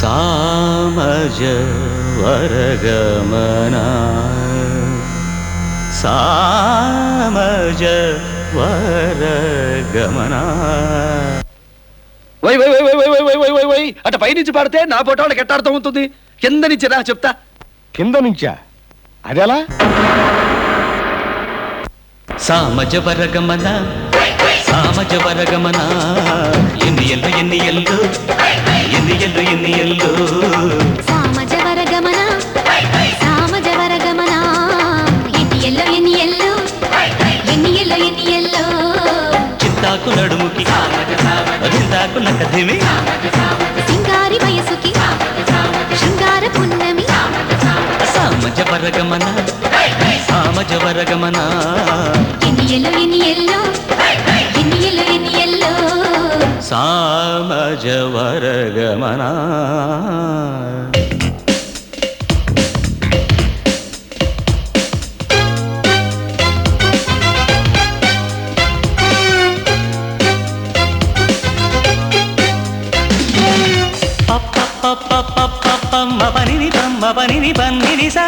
సామజ వరగమనా సామజ వరగమనా. వై వై వై వై వై వై వై వై వై అట పైనుంచి పాడితే నా పోటాళ్ళకి ఎట్ట అర్థం అవుతుంది? కింద నుంచి రా చెప్తా. కింద నుంచా? అదెలా? సామజ వరగమన సామజ వరగమన ఎన్ని ఎల్లు ఎన్ని ఎల్లు ఎన్ని ఎల్లు ఎన్ని ఎల్లు సామజ వరగమన సామజ వరగమన ఎన్ని ఎల్లు ఎన్ని ఎల్లు ఎన్ని ఎల్లు ఎన్ని ఎల్లు చింతాకు నడుముకి చింతాకు నకధిమి సింగారి వయసుకి శృంగార పున్నమి సామజ వరగమన సామజ వరగమన ఎన్ని ఎల్లు ఎన్ని ఎల్లు ఎన్ని ఎల్లు ఎన్ని ఎల్లు సామజ వరగమన. మపనిని పమ్మపనిని పన్నిని సా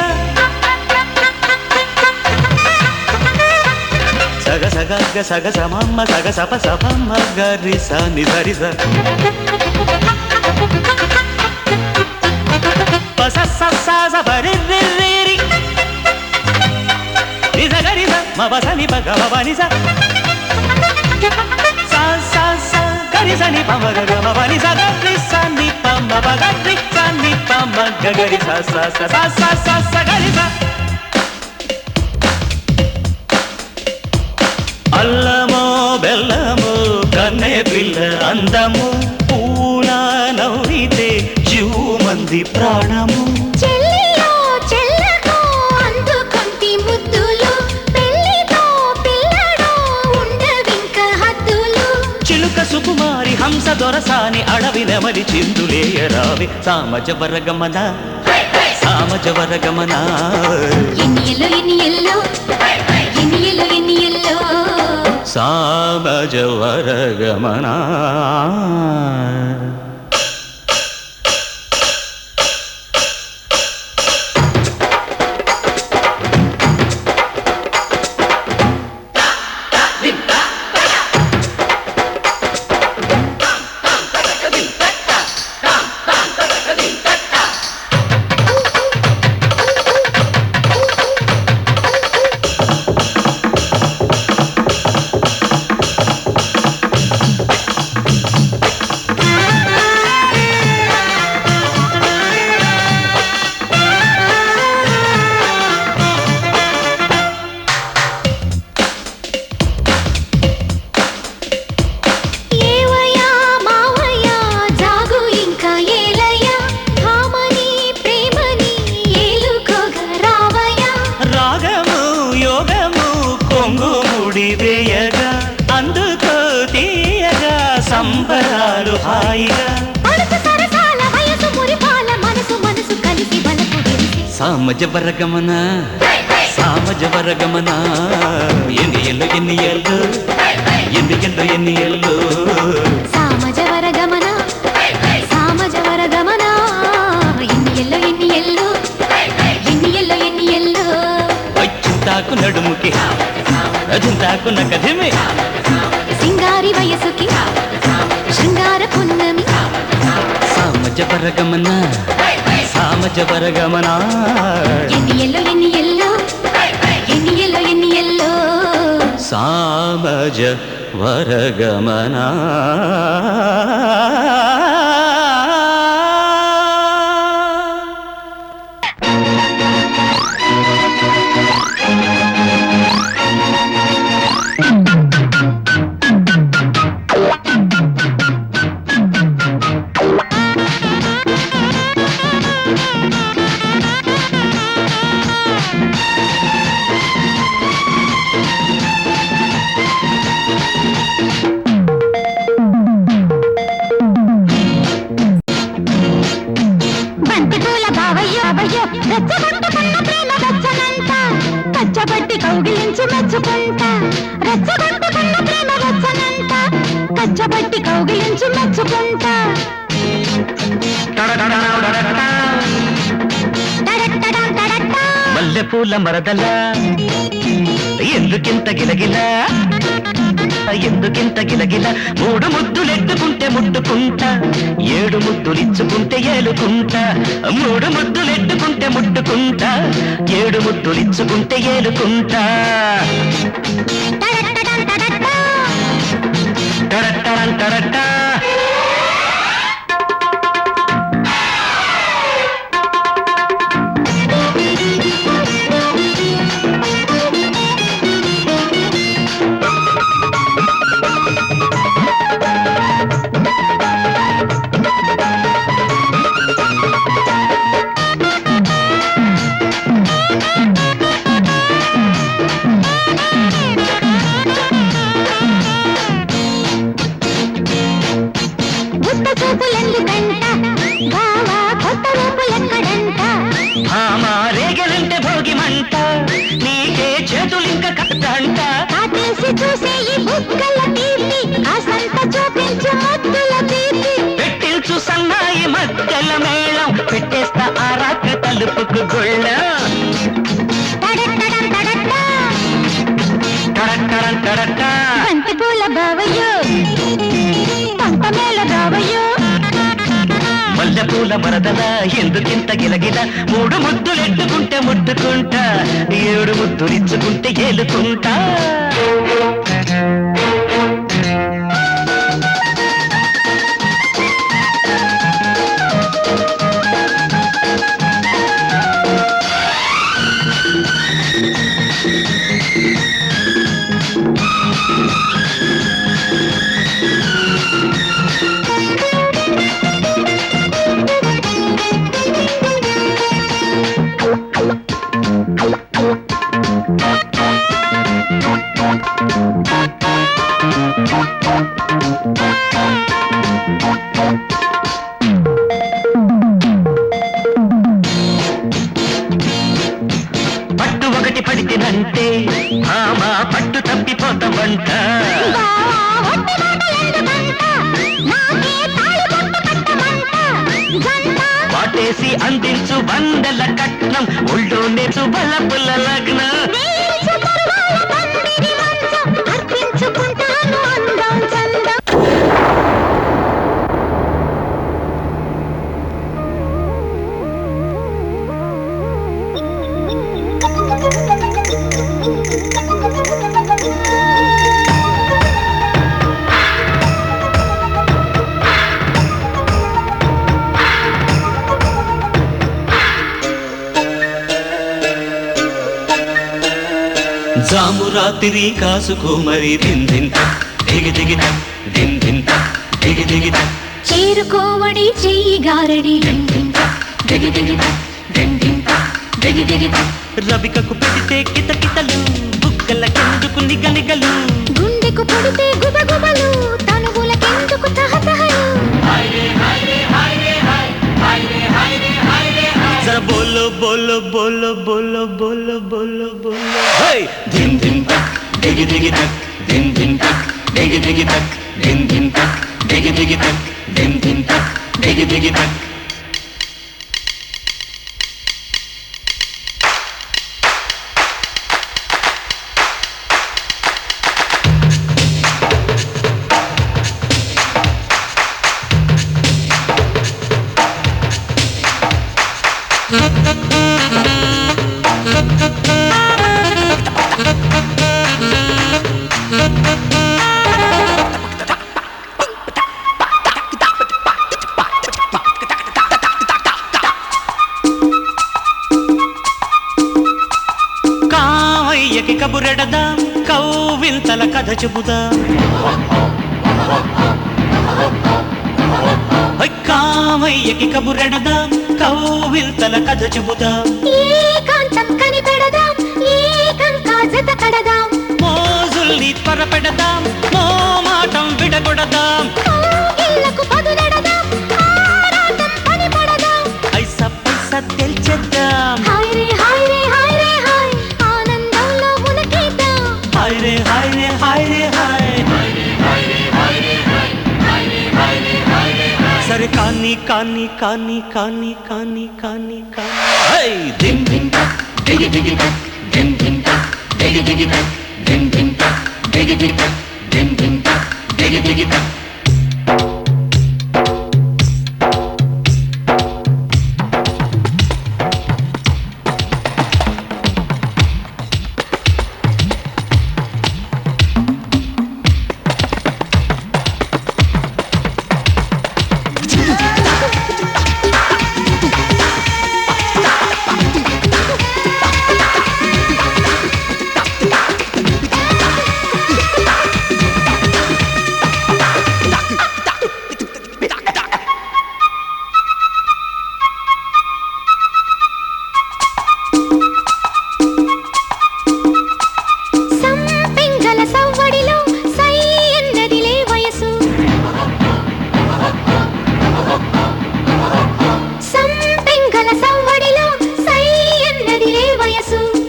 సగ సగ సగ సమమ్మ సగ సప సపమ్మ గరి స నిసరి స పస స స స పరి రి రి రి ని స గరి స మ ప స ని ప గ మ ప ని స స స స గరి స ని ప మ గ గ మ ప ని స గ రి స ని ప మ ప గ రి స ని ప మ గ గరి స స స స స స స గరి స. అల్లమో బెల్లము కన్నే పిల్ల అందము పూల నవ్వితే జీవమంది ప్రాణము చెల్లిలో చెల్లకు అందుకొంటి ముద్దులు పెళ్లితో పిల్లడో ఉండవింక హద్దులు చిలుక సుకుమారి హంస దొరసాని అడవి నెమలి చిందులేయరావి సామజ వరగమన సామజ వరగమన ఎన్ని ఎల్లు ఎన్ని ఎల్లు ఎన్ని ఎల్లు ఎన్ని ఎల్లు సామజ వరగమన. సంబరాలు హాయిగా సామజ వరగమన సామజ వరగమన ఎన్ని ఎల్లు ఎన్ని ఎల్లు ఎన్ని ఎల్లు ఎన్ని ఎల్లు సామజ వరగమన సామజ వరగమన ఎన్ని ఎల్లు ఎన్ని ఎల్లు ఎన్ని ఎల్లు ఎన్ని ఎల్లు చింతాకు నడుముకి చింతాకు నకధిమి సింగారి వయసుకి శృంగార పున్నమి సామజ వరగమన సామజ వరగమన ఎన్ని ఎల్లు ఎన్ని ఎల్లు ఎన్ని ఎల్లు ఎన్ని ఎల్లు సామజ వరగమన. పచ్చబట్టి కౌగిలించి మెచ్చుకుంటా రెచ్చగొట్టుకున్న ప్రేమ వచ్చనంట పచ్చబట్టి కౌగిలించి మెచ్చుకుంటా మల్లెపూల మరదల ఎందుకింత గిలగిల ఎందుకింత గిలగిల 3 ముద్దులెట్టుకుంటే ముట్టుకుంటా 7 ముద్దులిచ్చుకుంటే ఏలుకుంటా 3 ముద్దులెట్టుకుంటే ముట్టుకుంటా 7 ముద్దులిచ్చుకుంటే ఏలుకుంటా టరట్టరంటరట్టా రేగలంటే భోగి మంట నీకే చేతులింక కట్టంట పెట్టిల్చు సన్నాయి మద్దెల మేళం పెట్టేస్తా ఆ రాత్రి తలుపుకు గొళ్ళ మల్లెపూల మరదల ఎందుకింత గిలగిల 3 ముద్దులెట్టుకుంటే ముట్టుకుంటా 7 ముద్దులిచ్చుకుంటే ఏలుకుంటా పట్టు ఒకటి పడితేనంటే ఆమా పట్టు తప్పిపోతావంట వాటేసి అందించు వందల కట్నం ఒళ్ళోనే శుభల పుల్ల లగ్నం జాము రాత్రి కాసుకో మరి దిందింత దిగి దిగిత దిందింత దిగి దిగిత చేరుకోవడి చెయ్యి గారడి దిగి దిగిత దిగి దిగిత రవికకు పెడితే కితకితలు బుక్కలకెందుకు నిగనిగలు గుండెకు పడితే గుబగుబలు తనువులకెందుకు తహతహలు జర బోలో బోలో బోలో బోలో బోలో బోలో బోలో హై ధిం ధిం తక్ దిగి దిగి తక్ ధిం ధిం తక్ దిగి దిగి తక్ ధిం ధిం తక్ దిగి దిగి తక్ ధిం ధిం తక్ దిగి దిగి తక్ కావయ్యకి కబురెడదాం కౌవింతల కథ చెబుదాం కావయ్యకి కబురెడదాం కౌవింతల కథ చెబుదాం ఏకాంతం కనిపెడదాం ఏకంగా జత కడదాం మోజుల్ని త్వరపెడదాం మోమాటం విడగొడదాం ఇళ్లకు పదులెడదాం ఆరాటం పని పడదాం ఐసా పైసా తెల్చేద్దాం హాయ్ రే హాయ్ రే హాయ్ రే హాయ్ ఆనందంలో మునకేద్దాం హాయ్ రే హాయ్ రే హాయ్ రే హాయ్ సరే కానీ కానీ కానీ కానీ కానీ కానీ కానీ హై ధిం ధిం తక్ దిగి దిగి తక్ దిన్ దిన్ తక్ దిగి దిగి తక్ దిన్ దిన్ తక్ దిగి దిగి తక్ దిన్ దిన్ తక్ దిగి దిగి తక్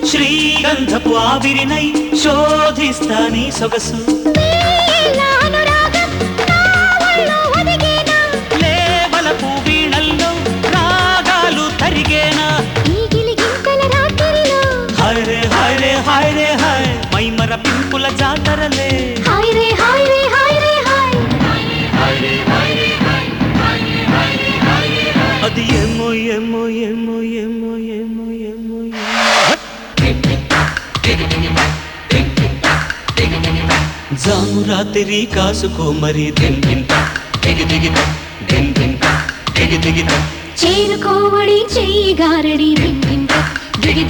శ్రీగంధపు ఆవిరినై శోధిస్తాని సొగసు లేవలపు వీణల్లో రాగాలు తరిగేనా హైరే హైరే హైరే హై మైమర పింపుల జాతరలే అది ఏమో ఏమో ఏమో ఏమో ఏమో ఏమో జాము రాత్రి కాసుకో మరి దిన్ దిన్ దిగి దిగి దిన్ దిన్ దిగి దిగి చేరుకోవడి చెయ్యి గారడి దిగి దిగి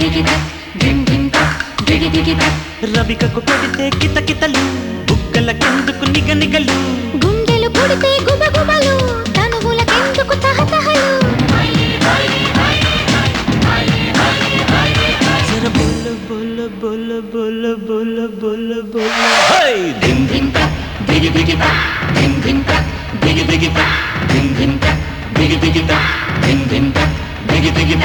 దిగి దిగి రవికకు పెడితే కిత కితలు బుగ్గల కెందుకు నిగ నిగలు గుండెలు పుడితే గుబగుబలు తనువులకెందుకు తహతహలు జర బొల్ల బొల్ల బొల్ల బొల్ల బొల్ల బొల్ల బొల్ల హై దిన్ దిన్ దిగి దిగి దిన్ దిన్ దిగి దిగి దిన్ దిన్ దిగి దిగి దిన్ దిన్ దిగి దిగి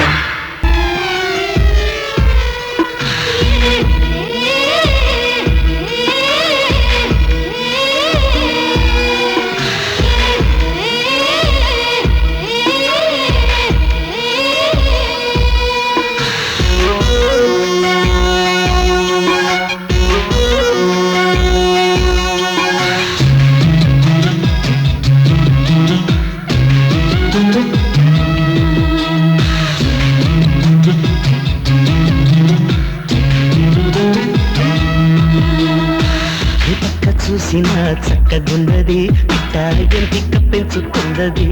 చూసిన చక్కగున్నది ఎంపిక పెంచుకున్నది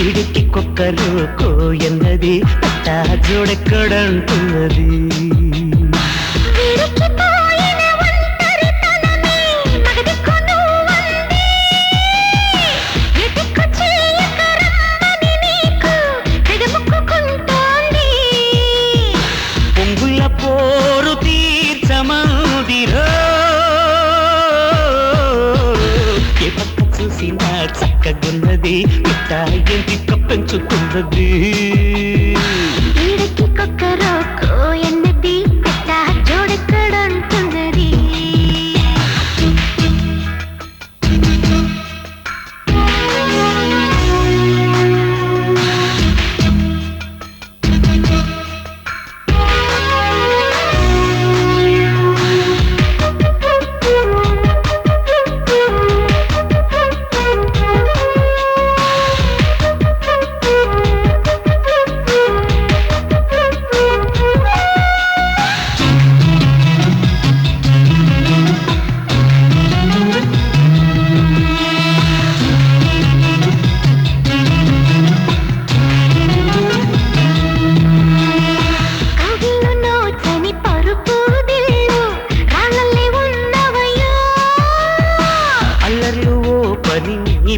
ఇడికి కుక్కలు కోయన్నది అట్టా జోడెక్కడంటున్నది పొంగుల పోరు తీర్చమందిరో చూసిన చక్కగున్నది ఎంపిక పెంచుకున్నది ఈడకి కొక్కరో కోయన్నది అట్టా జోడెక్కడంటున్నది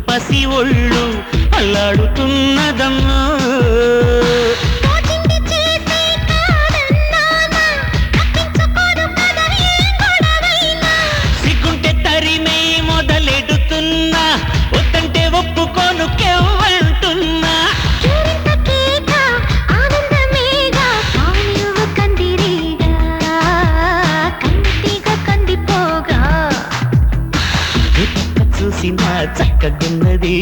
పసి ఒళ్ళు అల్లాడుతున్నదమ్మా సిగ్గుంటే తరిమే మొదలెడుతున్నా వద్దంటే ఒప్పుకోను కెవ్వంటున్నా చూసిన చక్కగున్నది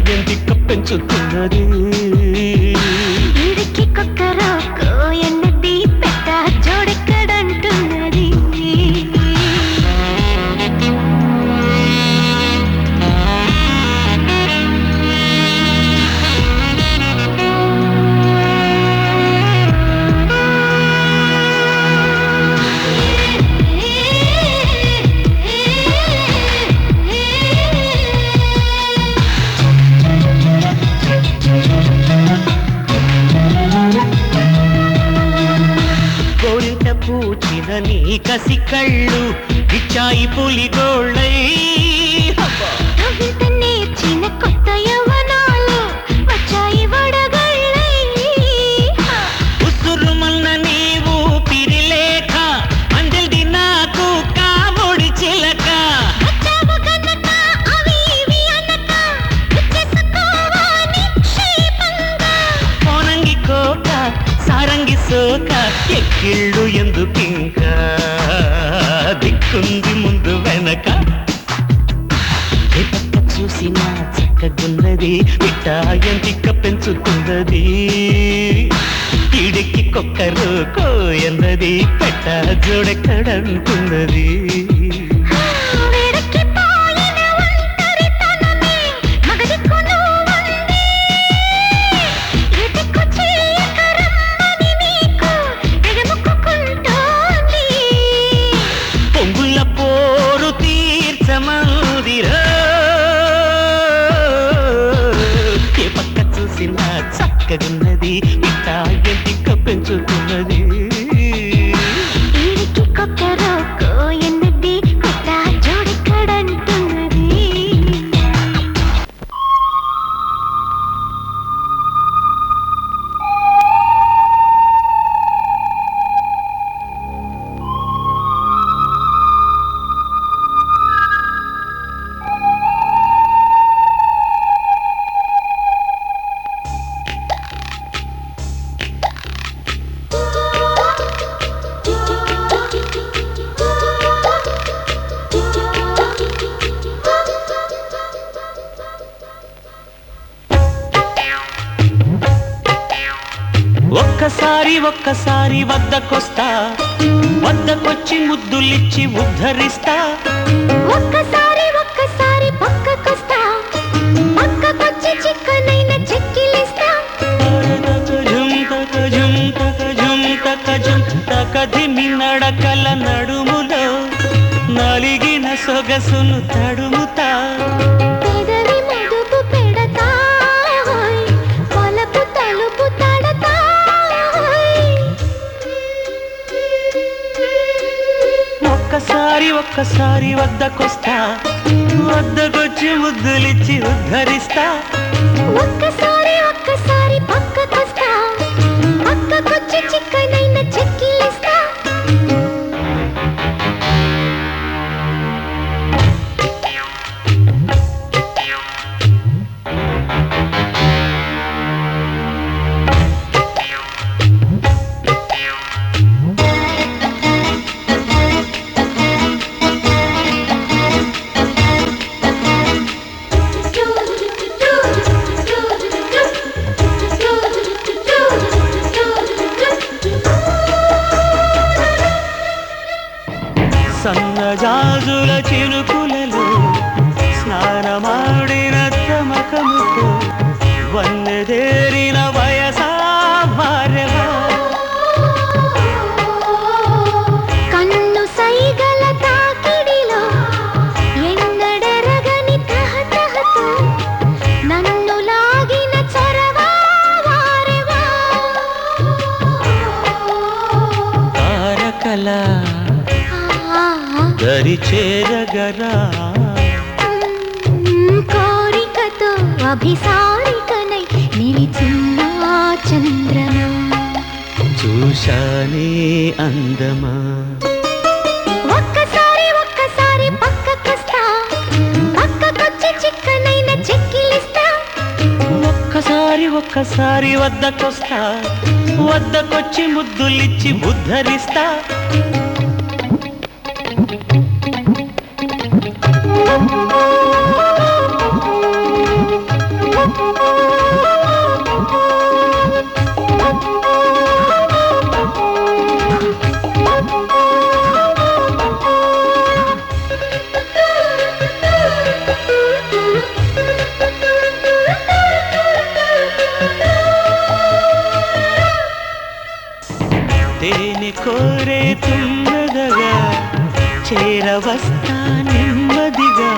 ఎంపిక పెంచుతున్నది ఈడకి కొక్కరో కసి కళ్ళు ఇచ్చాయి పులిగోళ్ళై కవిత నేర్చిన కొత్త యవ్వనాలు వచ్చాయి వడగళ్ళై ఉసురుమన్న నీవు పిరిలేఖ అందిల్ది నాకు కాముడి చిలక వచ్చావు కనుక అవి ఇవి అనక విచ్చేసుకోవా నిక్షేపంగా పోనంగి కోక సారంగి సోక ఎక్కిళ్ళు ఎందుకింకా దిక్కుంది ముందు వెనక ఏ పక్క చూసినా చక్కగున్నది మిఠాయంతిక పెంచుతున్నది ఈడికి కొక్కరు కోయన్నది పెట్ట జోడెక్కడంటున్నది వేడెక్కిపోయిన ఒంటరితనమే మగదిక్కు నువ్వుంది ఎదిక్కు చేయక రమ్మని నీకు ఎగముక్కుకుంటోంది పొంగుల పోరు తీర్చమందిరా ఏ పక్క చూసినా చక్కగున్నది మిఠాయంతిక పెంచుతున్నది ఈడికి కొక్కరో కోయన్నది కొత్త జోడెక్కడంటున్నది ఒక్కసారి వద్దకొస్తా వద్దకొచ్చి ముద్దులిచ్చి ఉద్ధరిస్తా ఒక్కసారి పక్కకొస్తా పక్కకొచ్చి చిక్కనైన చెక్కిలిస్తా కదిమి నడకల నడుములో నలిగిన సొగసును తడుముతా పెదవి మదుపు పెడతా వలపు తలుపు తడతా ఒక్కసారి వద్దకొస్తా వద్దకొచ్చి ముద్దులిచ్చి ఉద్ధరిస్తా ఒక్కసారి పక్కకొస్తా పక్కకొచ్చి చిక్కనైన చెక్కిలిస్తా సన్నజాజుల చినుకులలో స్నానమాడిన తమకముతో వన్నెదేరిన వయసా భార్యవా కన్ను సైగల తాకిడిలో ఎన్నడెరగని తహతహతో నన్ను లాగిన చొరవా వారెవా తారకల దరి చేరగరా కోరికతో అభిసారికనై నిలిచిన చంద్రమా చూశానే అందమా ఒక్కసారి పక్కకొస్తా పక్కకొచ్చి చిక్కనైన చెక్కిలిస్తా ఒక్కసారి వద్దకొస్తా వద్దకొచ్చి ముద్దులిచ్చి ఉద్ధరిస్తా తేనె కోరే తుమ్మదగా చేరవస్తా నెమ్మదిగా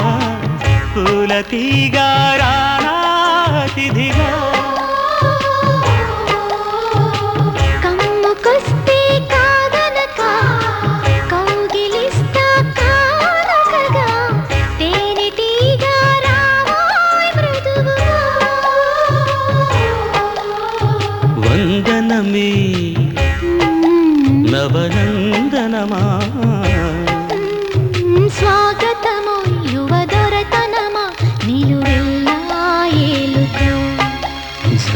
పూల తీగా రాతిథిగా కమ్ముకొస్తే కాదనక కౌగిలింతలే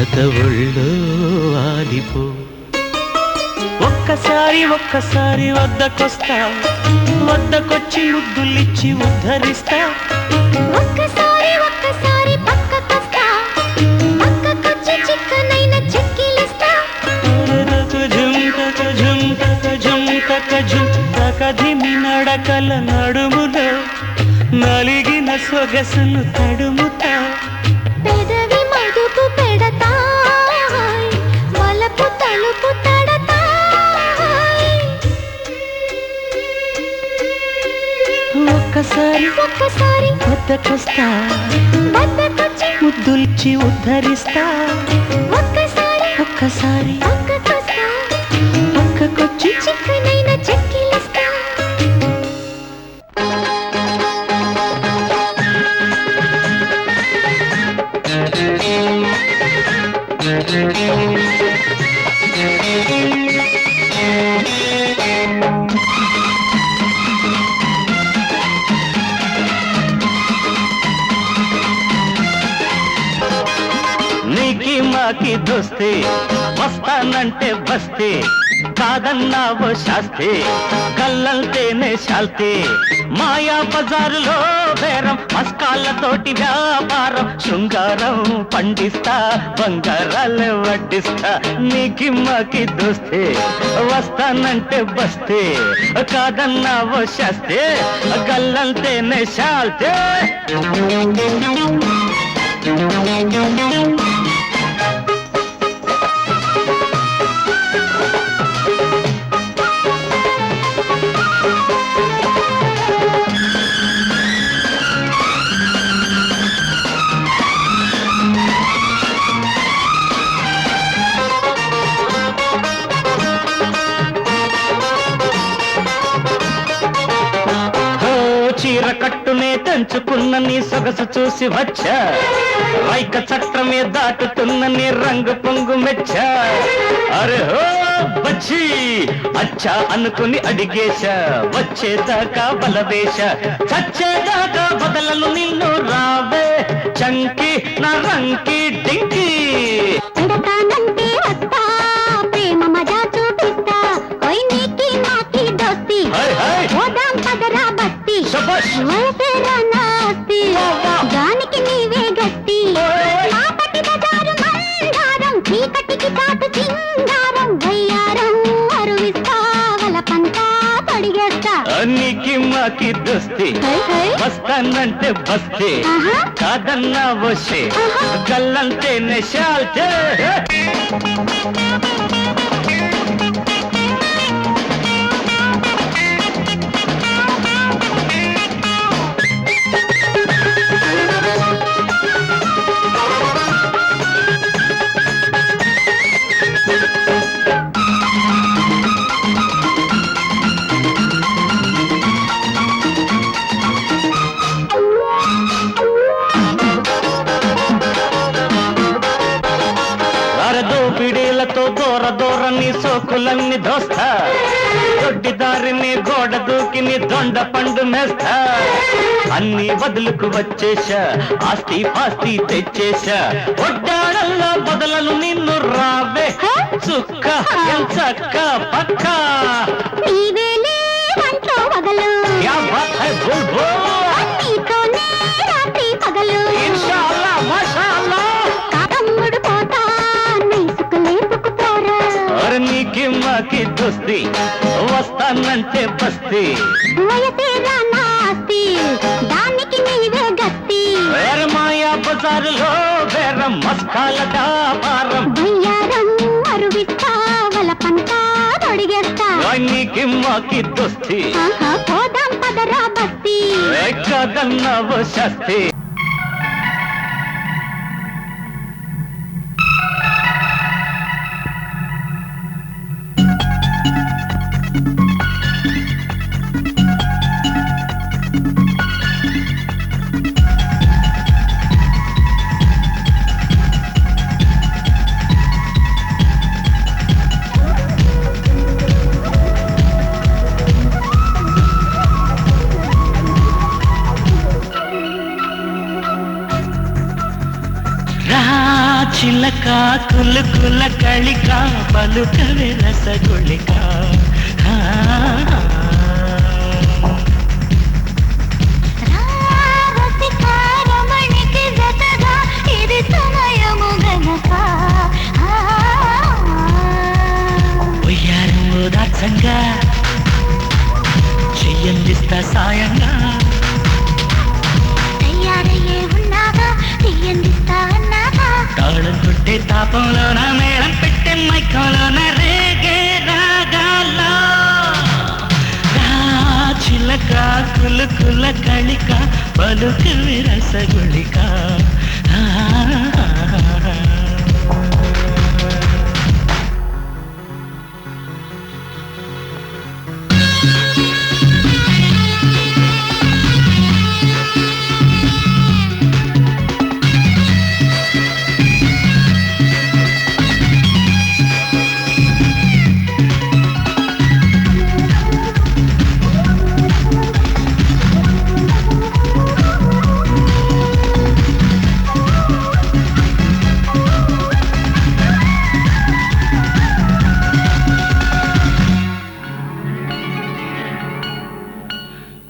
జత ఒళ్ళో ఆలిపో. ఒక్కసారి ఒక్కసారి వద్దకొస్తా, వద్దకొచ్చి ముద్దులిచ్చి ఉద్ధరిస్తా. ఒక్కసారి ఒక్కసారి పక్కకొస్తా, పక్కకొచ్చి చిక్కనైన చెక్కిలిస్తా. కధిమి నడకల నడుములో నలిగిన సొగసును తడుముతా. పెదవి మదుపు పెడతా, వలపు తలుపు తడతా. ఒక్కసారి ఒక్కసారి వద్దకొస్తా, వద్దకొచ్చి ముద్దుల్చి ఉద్ధరిస్తా. ఒక్కసారి ఒక్కసారి పక్కకొస్తా, పక్కకొచ్చి చిక్కనైన చెక్కిలిస్తా. నీకి మాకి దోస్తే, వస్తానంటే బస్తే, కాదన్నావో శాస్తే, కళ్ళంతేనే శాల్తే. మాయా బజారులో బేరం, మస్కాళ్ళతోటి వ్యాపారం, శృంగారం పండిస్తా, బంగారాలు వడ్డిస్తా. నీకి మాకి దోస్తే, వస్తానంటే బస్తే, కాదన్నావో శాస్తే, కళ్ళంతేనే శాల్తే. చీర కట్టునే తెంచుకున్న నీ సొగసు చూసి వచ్చా, రైక చట్రమే దాటుతున్న నీ రంగు పొంగు మెచ్చా. అరే హో బచ్చి అచ్చా అనుకుని అడిగేశా, వచ్చేదాకా బలవేశ, చచ్చేదాకా బదలను నిన్ను రావే చంకి నా రంకి డింకి. పెడతానంటే వస్తా, ప్రేమ మజా చూపిస్తా. ఓయ్ నీకి నాకి దోస్తి, పోదాం పదరా బస్తి. వయసేరా నాస్తి, దానికి నీవే గట్టి. మాపటి బజారు మందారం, చీకటికి చాటు సింగారం. వయ్యారం అరువిస్తా, వలపంతా తొడిగేస్తా. నీకి మాకి దోస్తి, హై హై వస్తానంటే బస్తే, ఆహా. కాదన్నా వసే, ఆహా. గల్లంతేనే శాల్తే. పిడీలతో దూర దూరని సోకులన్నీ దోస్తా, దొడ్డి దారిని గోడ దూకిని దొండ పండు మేస్తా. అన్ని వదులుకు వచ్చేశా, ఆస్తి పాస్తి తెచ్చేశా, ఒడ్డాడల్లో బదలను నిన్ను రావే చుక్క ఎంచక్క పక్క. నీవేలే వంట్లో వగలు, క్యా బాత్ హై బుల్బుల్, నీతోనే రాత్రి పగలు. ఇన్షాల్లా మాషాల్లా. తమ్ముడు పోతా, నైసుకులేపుకుపోరా. అరే నీకి మాకి దోస్తి, వస్తానంటే బస్తీ. వయసేరా నాస్తి, దానికి నీవే గట్టి. వేరే మాయా బజారులో బేరం, మస్కాల వ్యాపారం. వయ్యారం అరువిస్తా, వలపంతా తొడిగేస్తా. నీకి మాకి దోస్తి, ఆహా, పోదాం పదరా బస్తి. కదన్నావో శాస్తి. రా చిలక కులుకుల కళిక పలుకవే రసగుళిక ఒయ్యారు దాచంగా చెయ్యందిస్తా సాయంగా తాళం కొట్టే తాపంలోన మేళం పెట్టే మైకంలోన రేగే రాగాల్లో రా చిలక కులుకుల కళిక పలుకవే రసగుళిక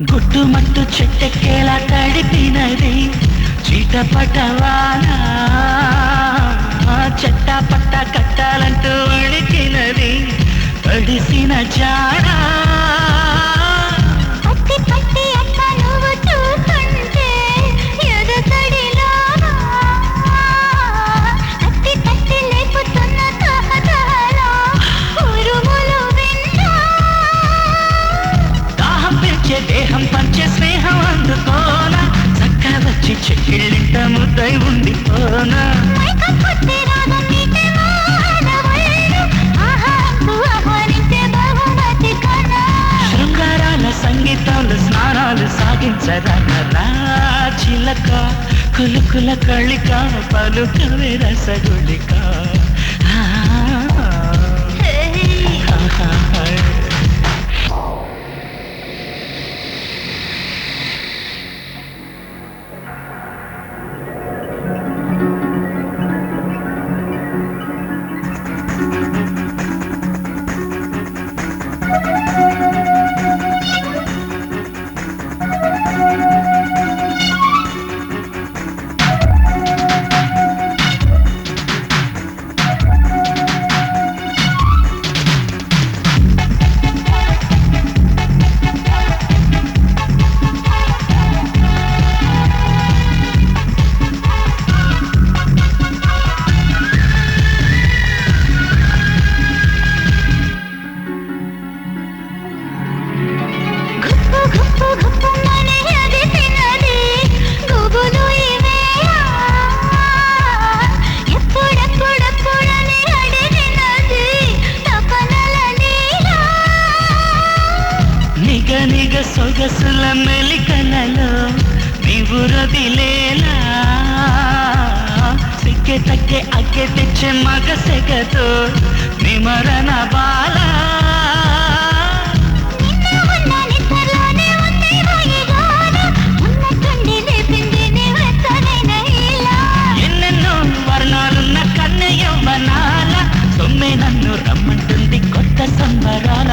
గుట్టుమట్టు చెట్టెక్కేలా తడిపినది చీటపటవాన చెట్టపట్ట కట్టాలంటూ వణికినది పడిసిన జాడా దేహం పంచే స్నేహం అందుకోనా చక్క వచ్చి చెక్కిళ్ళింట ముద్దై ఉండిపోనా శృంగారాల సంగీతాలు స్నానాలు సాగించరా చిలక కులుకుల కళిక పలుకవే రసగుళిక నిగ సొగసుల మెలికలలో నీవు రదిలేలా సిక్కే తక్కే అక్కే తెచ్చే మగ సెగతో నిమరణ బాల ఎన్నెన్నో వర్ణాలున్న కన్నె యవ్వనాల సొమ్మె నన్ను రమ్మంటుంది కొత్త సంబరాల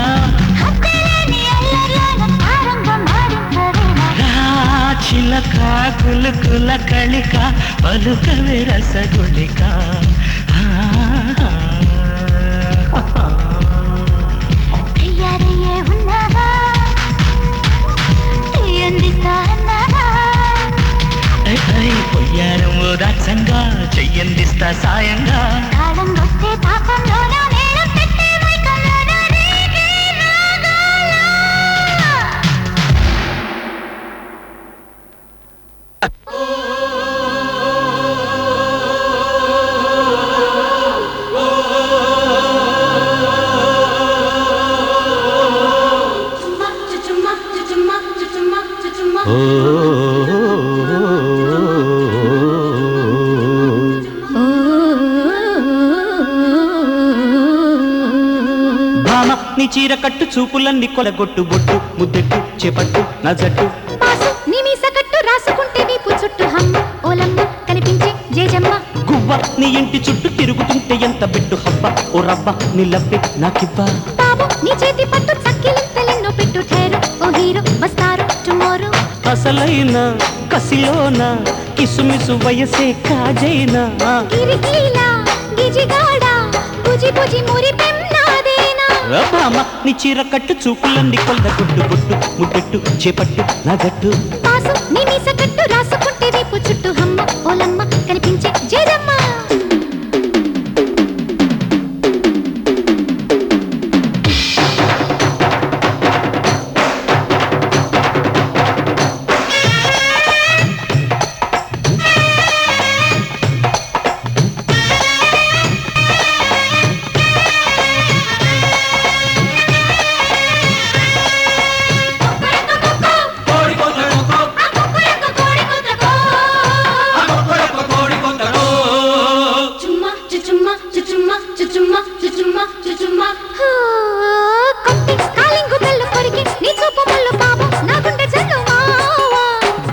చిలక కులుకుల కళిక పలుకవే రసగుళిక పొయ్యారం దాచంగా చెయ్యందిస్తా సాయంగా నీ చీర కట్టు చూపులన్నీ కొలగొట్టు బొట్టు ముద్దెట్టు చేపట్టు నా జట్టు నీ మీస కట్టు రాసుకుంటే వీపు చుట్టూ హమ్మ ఓలమ్మ కనిపించే జేజమ్మ గువ్వ నీ ఇంటి చుట్టూ తిరుగుతుంటే ఎంత బిట్టు హబ్బ ఓ రవ్వ నీ లవ్వే నాకివ్వా బాబు నీ చేతి పట్టు చక్కిలింతలెన్నో పెట్టు ఠేరు ఓ హీరో వస్తారు టుమారో అసలైన కసిలోన కిసుమిసు వయసే కాజైనా గిరికీలా గిజిగాడా బుజి బుజి మురి పెన్నాదేనా భామ నీ చీర కట్టు చూపులన్నీ కొల్ల గుడ్డు గుడ్డు ముద్దెట్టు చేపట్టు నా గట్టు పాసు నీ మీస కట్టు రాసుకుంటే వీపు చుట్టూ హమ్మ ఓలమ్మ కనిపించే జేజమ్మ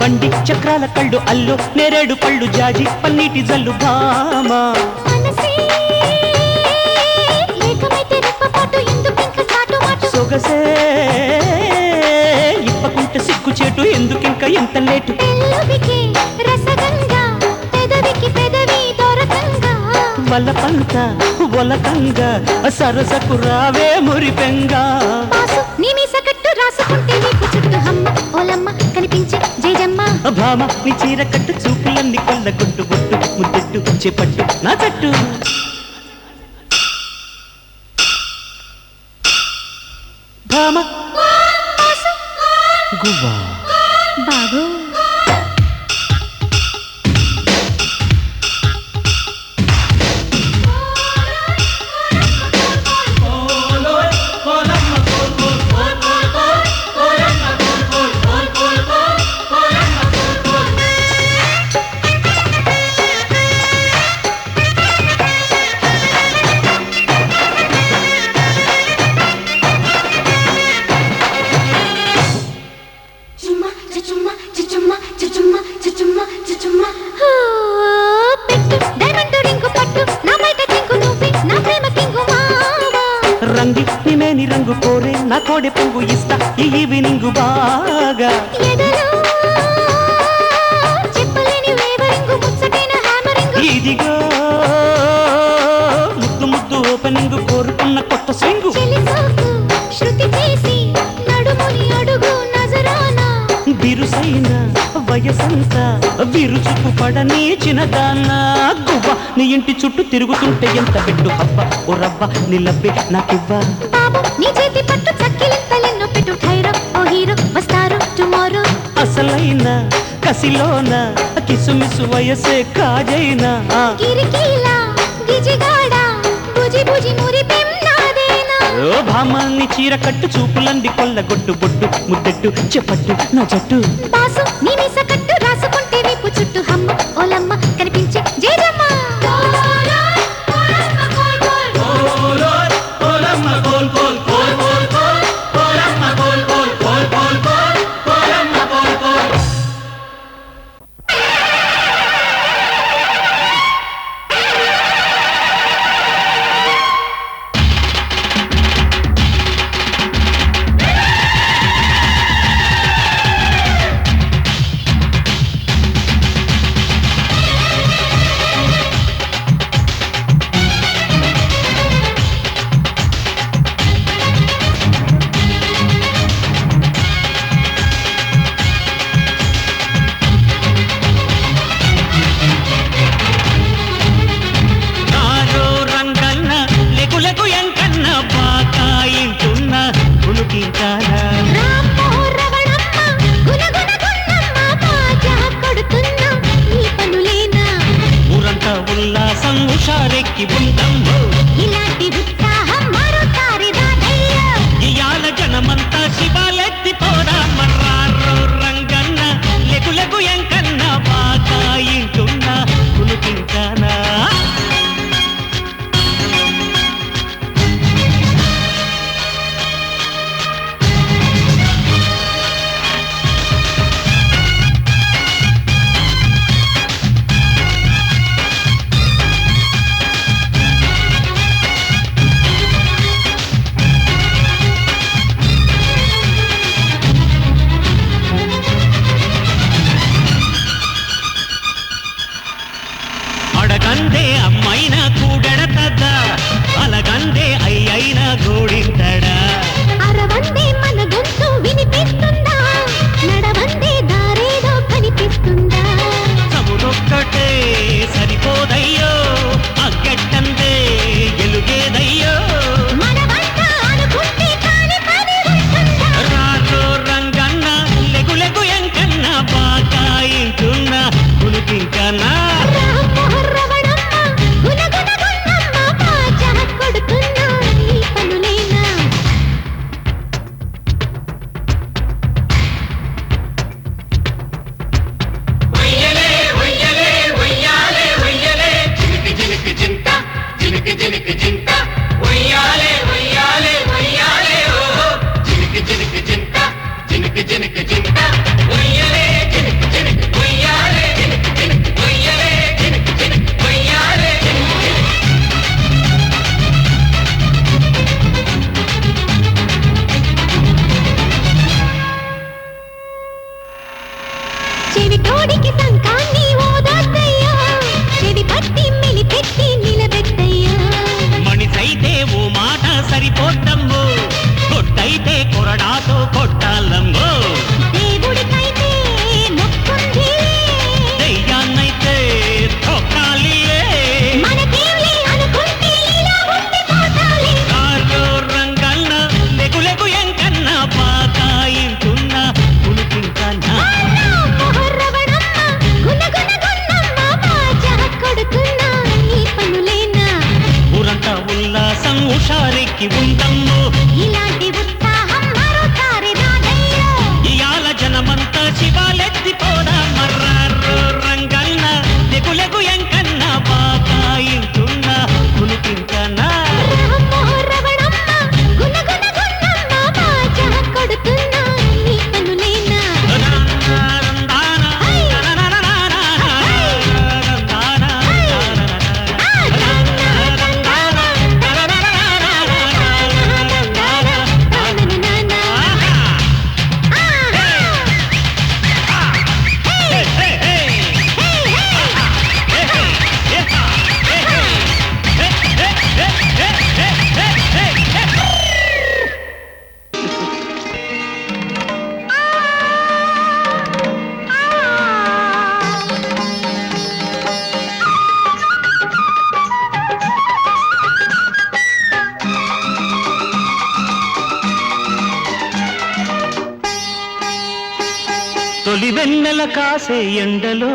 బండి చక్రాల కళ్ళు అల్లు నేరేడు పళ్ళు జాజి పన్నీటి జల్లు భామ సొగసే ఇప్పకుంటే సిగ్గు చేటు ఎందుకింక ఎంత లేటు వలపంత ఒలకంగా సరసకు రావే మురిపెంగా భామ నీ చీర కట్టు చూపులన్నీ కొల్ల గుట్టు గుట్టు ముద్దెట్టు చేపట్టు నా చట్టు భామ గువ్వా బాబు రంగి నిమేని రంగు కోరే నా కోడె పువ్వు ఇస్తా ఈ ఈవినింగ్ బాగా ఇదిగో ముద్దు ముద్దు ఓపెనింగ్ కోరుకున్న కొత్త స్వింగు బిరుసైన వయసంతా విరుచుకు పడని చిన్నదాన్న గువ్వ నీ ఇంటి చుట్టూ తిరుగుతుంటే ఎంత పెట్టు హబ్బ ఓ రవ్వ నీ లవ్వే నాకివ్వా అసలైన కసిలోన కిసుమిసు వయసే కాజైనా ఓ భామ నీ చీర కట్టు చూపులంది కొల్ల గొట్టు బొట్టు ముద్దెట్టు చెప్పట్టు నా జట్టు చుట్టూ హమ్మ ఓలమ్మ కనిపించే జేజమ్మ ఉషారెక్కి ఉందమ్మో ఇలాంటి ఉత్సాహం మరోసారి రాదయ్యా ఇయాల జనమంతా శివాలెత్తి పోరా మర్రారో రంగన్న లెగులెగు ఎంకన్న బాగా ఇంటున్నా కునుకింటానా ಅಳಗಂದೆ ಅಮ್ಮೈನ ಕೂಡಡತದ ಅಲಗಂದೆ ಅಯ್ಯೈನ ಗೋಡಿಂತಡ అరవందే మన గొంతు వినిపిస్తుందా నడవందే దారేదో కనిపిస్తుందా సముదొక్కటే సరిపోదయ్యో అగ్గట్టందే ఎలుగేదయ్యో మన వంట అనుకుంటే కాని పని ఉంటుందా రాజో రంగన్న లెగులెగు ఎంకన్న బాగా ఇంటున్న కులుకింకన్నా రవణమ్మ గునగున గున్నమ్మ బాజా కొడుతున్నా ఈ పనులేనా చెవి తోడికి సంకాన్ని ఓదాద్దయ్యా చెవి పట్టి మెలిపెట్టి నిలబెట్టయ్యా మణిసైతే ఓ మాట సరిపోద్దమ్మో కొట్టయితే కొరడాతో కొట్టాలమ్మో దేవుడికైతే మొక్కుంది దెయ్యాన్నైతే తొక్కాలియే మనకేంలే అనుకుంటే ఇలా ఉండిపోతాలే రాజో రంగన్న లెగులెగు ఎంకన్న బాగా ఇంటున్న కులుకింకన్నా రవణమ్మ గునగున గున్నమ్మ బాజా కొడుతున్నా ఈ పనులేనా ఊరంతా ఉల్లాసం ఉషారెక్కి ఉందమ్మో ఇలాంటి ఉత్సాహం మరోసారి రాదయ్యా ఇయాల జనమంతా శివాలెత్తిపోదా మర్రారో రంగన్న లెగులెగు ఎంకన్న బాగా ఇంటున్న కులుకింకన్నా రవణమ్మ గునగున గున్నమ్మ బాజా కొడుతున్నా ఈ పనులేనా తొలి వెన్నెల కాసే ఎండలో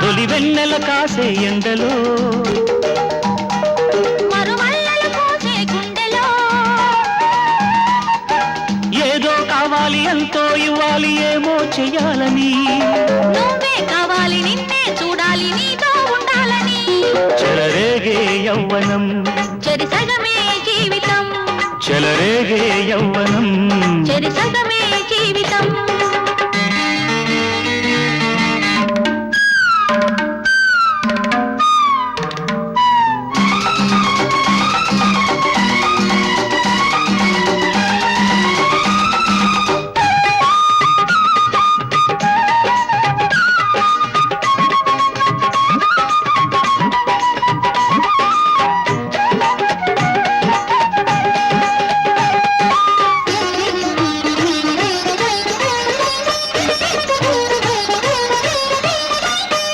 తొలి వెన్నెల కాసే ఎండలో మరువల్లలు కోసే గుండెలో ఏదో కావాలి ఎంతో ఇవ్వాలి ఏమో చెయ్యాలని నువ్వే కావాలి నిన్నే చూడాలి నీతో ఉండాలని చెలరేగే యవ్వనం చెరిసగమే జీవితం చెలరేగే యవ్వనం చెరిసగమే జీవితం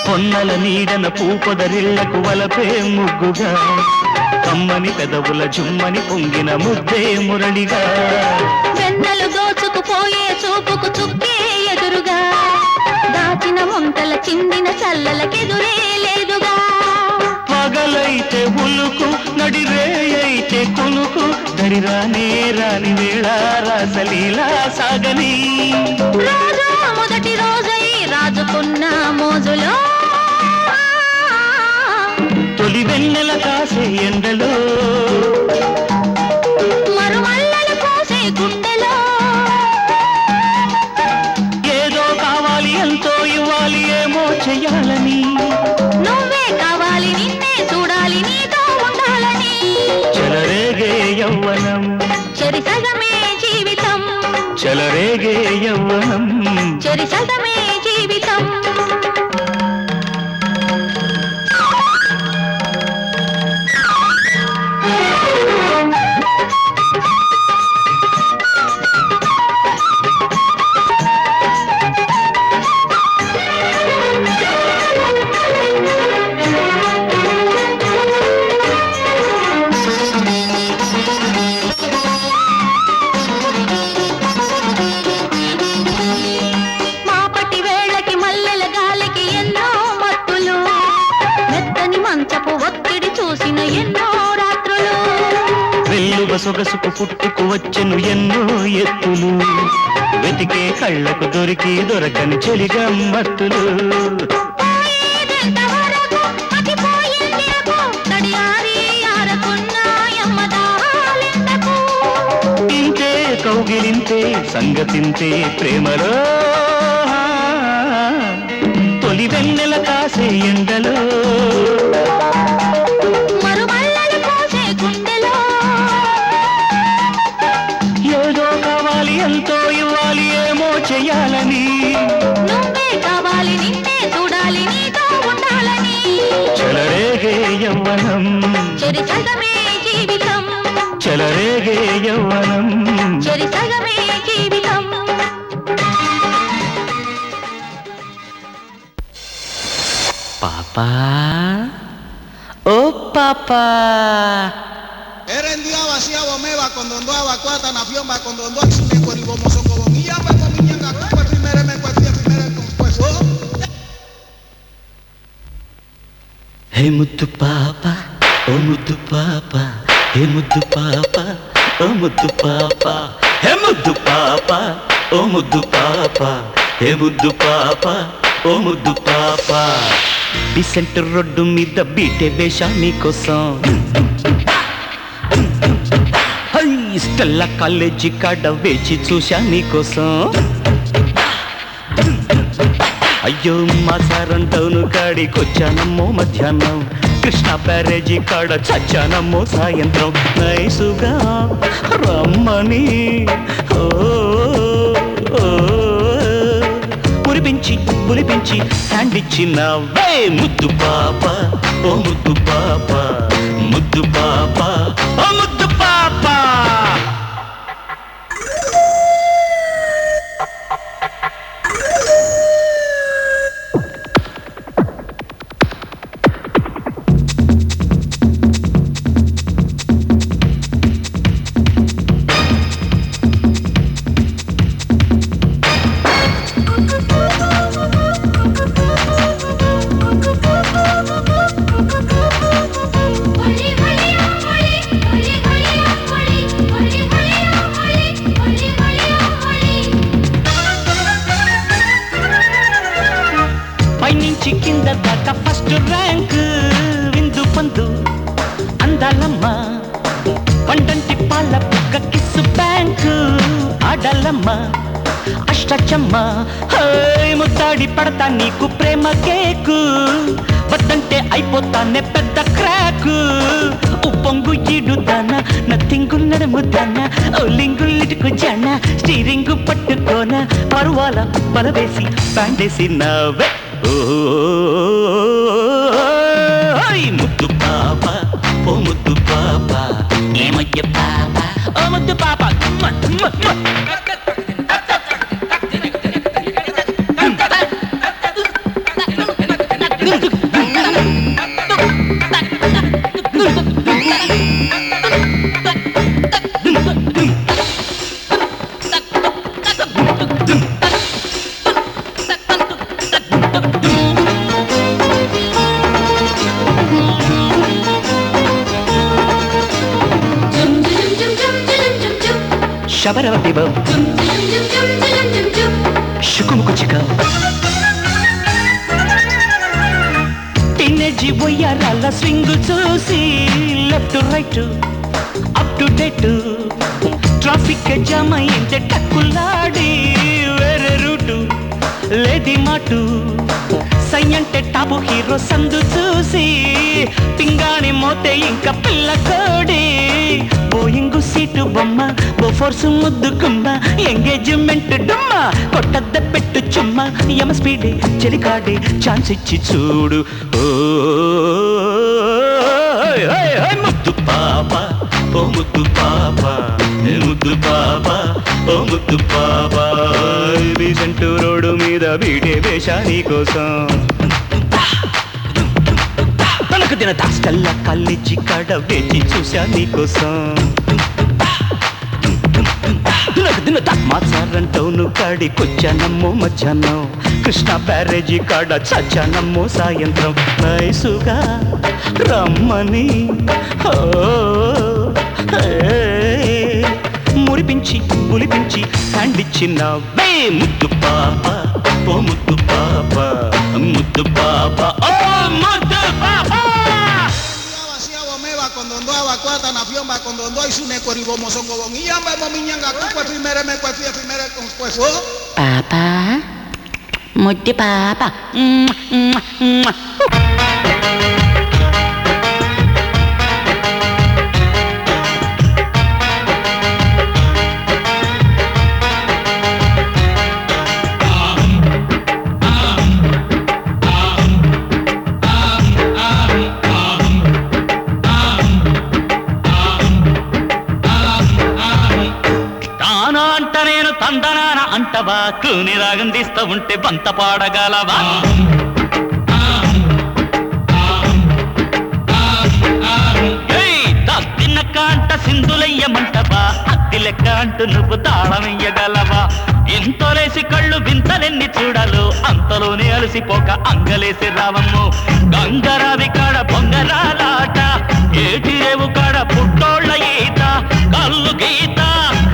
పొన్నల నీడన పూపొదరిళ్లకు వలపే ముగ్గుగా కమ్మని పెదవుల జుమ్మని పొంగిన ముద్దే మురళిగా వెన్నెలు దోచుకుపోయే చూపుకు చుక్కే ఎదురుగా దాచిన ముంతల చిందిన చల్లలకెదురే లేదుగా పగలైతే ఉలుకు నడిరే అయితే కునుకు దరిరానే రాని వేళ రాసలీలా సాగని రోజు మొదటి రోజై రాజుకున్న మోజులో తొలి వెన్నెల కాసే ఎండలో మరుమల్లలు కోసే గుండెలో ఏదో కావాలి ఎంతో ఇవ్వాలి ఏమో చెయ్యాలని నువ్వే కావాలి నిన్నే చూడాలి నీతో ఉండాలని చెలరేగే యవ్వనం చెరిసగమే జీవితం చెలరేగే యవ్వనం చెరిసగమే జీవితం సొగసుకు పుట్టుకు వచ్చెను ఎన్నో ఎత్తులు వెతికే కళ్ళకు దొరికి దొరకని చెలిగా మత్తులు పోయేదెంతవరకు మతిపోయిందిరకు తడియారి ఆరకున్నా యమ్మదాలెందుకు ఇంతే కౌగిలింతే సంగతింతే ప్రేమలో తొలి వెన్నెల కాసే ఎండలో మరుమల్లలు పోసే గుండెలో ఏదో కావాలి ఎంతో ఇవ్వాలి ఏమో చెయ్యాలని నువ్వే కావాలి నిన్నే చూడాలి నీతో ఉండాలని చెలరేగే యవ్వనం చెరి సగమే జీవితం చెలరేగే యవ్వనం చెరి సగమే జీవితం పాపా ఓ పాపా Erendia vacía bomeba con dondo abacuata nafión va con dondo sume con y bomo son como mía va con miña pues primero me cuesta primero pues హే ముద్దు పాప ఓ ముద్దు పాప హే ముద్దు పాప ఓ ముద్దు పాప హే ముద్దు పాప ఓ ముద్దు పాప హే ముద్దు పాప ఓ ముద్దు పాప బిసెంట్ రోడ్డు మీద బీటే వేషా నీకోసం హై స్టెల్లా కాలేజీ కాడ వేచి చూశా నీకోసం అయ్యో మా సారం టౌన్ కాడికొచ్చానమ్మో మధ్యాహ్నం కృష్ణా బ్యారేజీ కాడ చచ్చానమ్మో సాయంత్రం నైసుగా రమ్మని ఓ పులిపించి పులిపించి హ్యాండ్ ఇచ్చినవే ముద్దు పాప ఓ ముద్దు పాప ముద్దు పాప ఓ ముద్దు పాప పైనుంచి కింద దాకా ఫస్ట్ ర్యాంక్ విందు పందు అందాలమ్మ పండంటి పాల బుగ్గ కిస్సు బ్యాంకు ఆడాలమ్మ అష్టచమ్మ ముద్దాడి పడతా నీకు ప్రేమ కేకు వద్దంటే అయిపోతానే పెద్ద క్రాకు ఉప్పొంగు ఈడుదాన నథింగు నడుముదాన ఓలింగులిటుకు జాన స్టీరింగు పట్టుకోన పరువాల బలవేసి బ్యాండేసి నవ్వే ముద్దు పాప ఓ ముద్దు పాప ఏమయ్య పాప ఓ ముద్దు పాప శబరవతి బాబు శుకుముకు చిక టీనేజీ బొయ్యారాల స్వింగ్ చూసి left right up to date traffic jam అయిందే టక్కులాడి వేరే రూటు లేది మాటు సై అంటే టాపు హీరో సందు చూసి పింగాణి మోతే ఇంకా పిల్ల కోడి బోయింగు సీటు బొమ్మ బోఫోర్సు ముద్దు కుమ్మ ఎంగేజ్మెంట్ డుమ్మ కొట్టద్ద పెట్టు చుమ్మ యమ స్పీడ్ చెలికాడి ఛాన్స్ ఇచ్చి చూడు ఓ ముద్దు పాప ఓ ముద్దు పాప ముద్దు పాప ఓ ముద్దు పాప బీసెంటు రోడ్డు మీద బీటే వేషా నీకోసం తనకు తిన దాస్టల్లా కాలేజీ కాడ వేచి చూశా నీకోసం మా సారం టౌన్ కాడికొచ్చానమ్మో మధ్యాహ్నం కృష్ణా బ్యారేజీ కాడ చచ్చానమ్మో సాయంత్రం నైసుగా రమ్మని ఓ మురిపించి పులిపించి ఖండిచ్చినవే ముద్దు పాప ఓ ముద్దు పాప ముద్దు పాప ఓ ముద్దు పాప Cuando ando a vacuata na fiomba cuando ando y sune koribo mosongo bon y amba mominyanga kwa primera me kwa primera con pues Papa, mutti papa. తందనాన అంటవా కూని రాగం తీస్తా ఉంటే బంత పాడగలవా తిన్నక్క అంట సింధులయ్యమంటవా అత్తి లెక్క అంటూ నువ్వు తాళమయ్యగలవా ఎంతోలేసి కళ్ళు వింతలెన్ని చూడాలో అంతలోనే అలసిపోక అంగలేసి రావమ్ము గంగరావి కాడ బొంగరాలాట ఏటి రేవు కాడ పుట్టోళ్ళ ఈత కళ్ళు గీత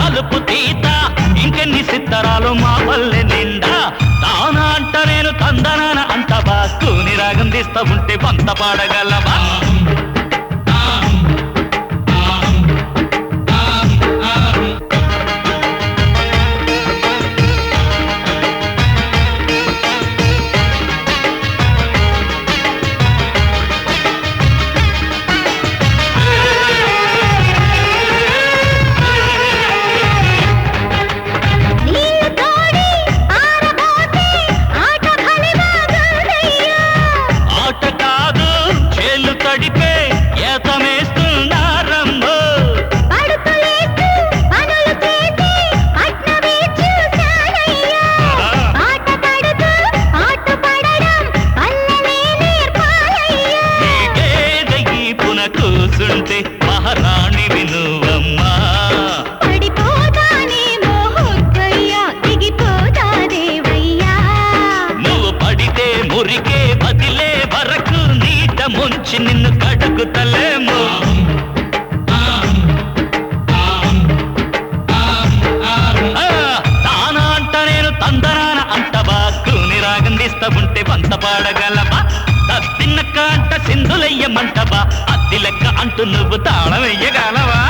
కలుపు తీత ఇంకెన్ని సిద్ధరాలు మా పల్లె నిండా తానా అంట నేను తందనాన అంటవా కూని రాగం తీస్తా ఉంటే బంత పాడగలవా నిన్ను కడుగుతలేము తానా అంట నేను తందనాన అంటవా కూని రాగం తీస్తా ఉంటే బంత పాడగలవా తిన్నక్క అంట సింధులయ్యమంటవా అత్తి లెక్క అంటూ నువ్వు తాళం వెయ్యగలవా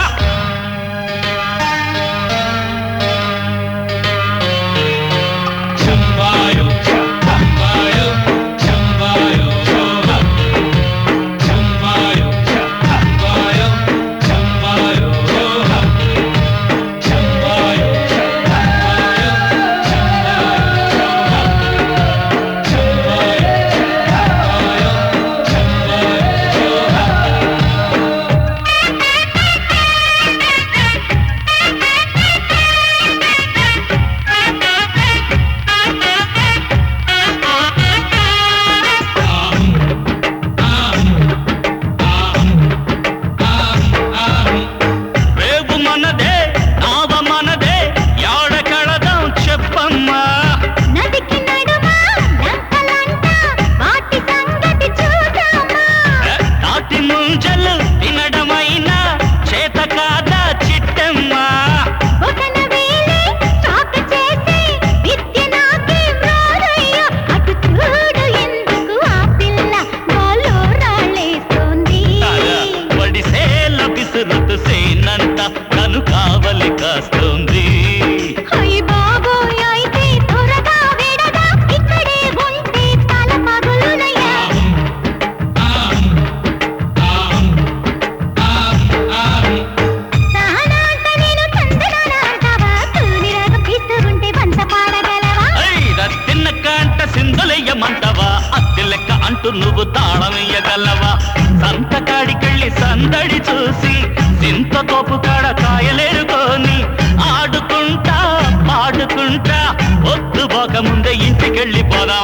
నువ్వు తాళమయ్యగలవా సంతకాడికెళ్ళి సందడి చూసి సింత తోపు కాడ కాయలేరుకొని ఆడుకుంటా పాడుకుంటా వద్దు పోక ముందే ఇంటికెళ్ళిపోదా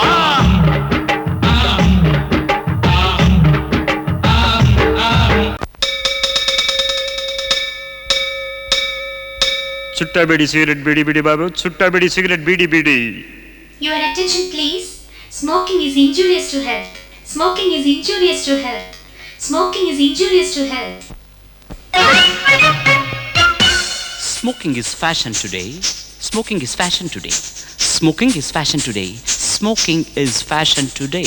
చుట్టా బీడి సిగరెట్ బీడి బీడి బాబు చుట్టా బీడి సిగరెట్ బీడి బీడి Your attention please. Smoking is injurious to health. Smoking is injurious to health. Smoking is injurious to health. Smoking is fashion today. Smoking is fashion today. Smoking is fashion today. Smoking is fashion today.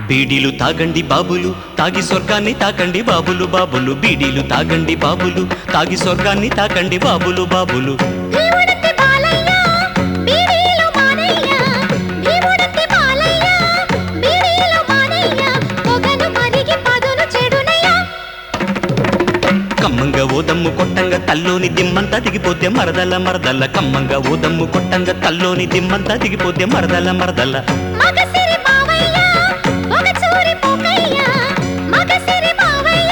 బీడీలు తాగండి బాబులు తాగి స్వర్గాన్ని తాకండి బాబులు బాబులు బీడీలు తాగండి బాబులు తాగి స్వర్గాన్ని తాకండి బాబులు బాబులు భీముడంటి బాలయ్య బీడీలు మానయ్య భీముడంటి బాలయ్య బీడీలు మానయ్య పొగను మరిగి పదును చెడునయ్య కమ్మంగా ఓదమ్ము కొట్టంగా తల్లోని దిమ్మంతా దిగిపోతే మరదల మరదల కమ్మంగా ఓదమ్ము కొట్టంగా తల్లోని దిమ్మంతా దిగిపోతే మరదల మరదల మగసిరి మావయ్య ఒకచూరి పోకయ్య మగసిరి మావయ్య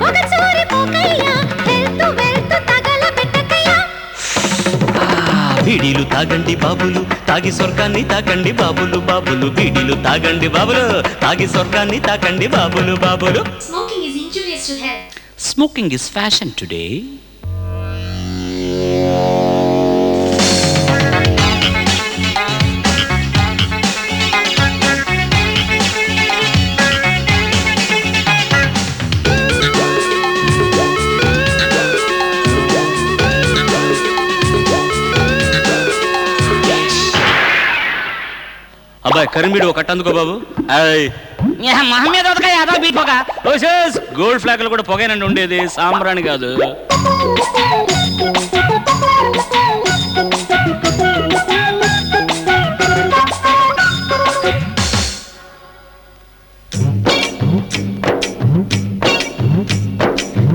ఒకచూరి పోకయ్య వెళ్తూ తగలబెట్టకయ్య బీడీలు తాగండి బాబులు తాగి స్వర్గాన్ని తాకండి బాబులు బాబులు బీడీలు తాగండి బాబులు తాగి స్వర్గాన్ని తాకండి బాబులు బాబులు Smoking is injurious to health. Smoking is fashion today. అబ్బాయి కరిమిడి ఒక కట్టందుకో బాబు మొహం మీద ఉదక యాదో బీట్ గోల్డ్ ఫ్లాగ్లు కూడా పొగేనండి ఉండేది సాంబ్రాణి కాదు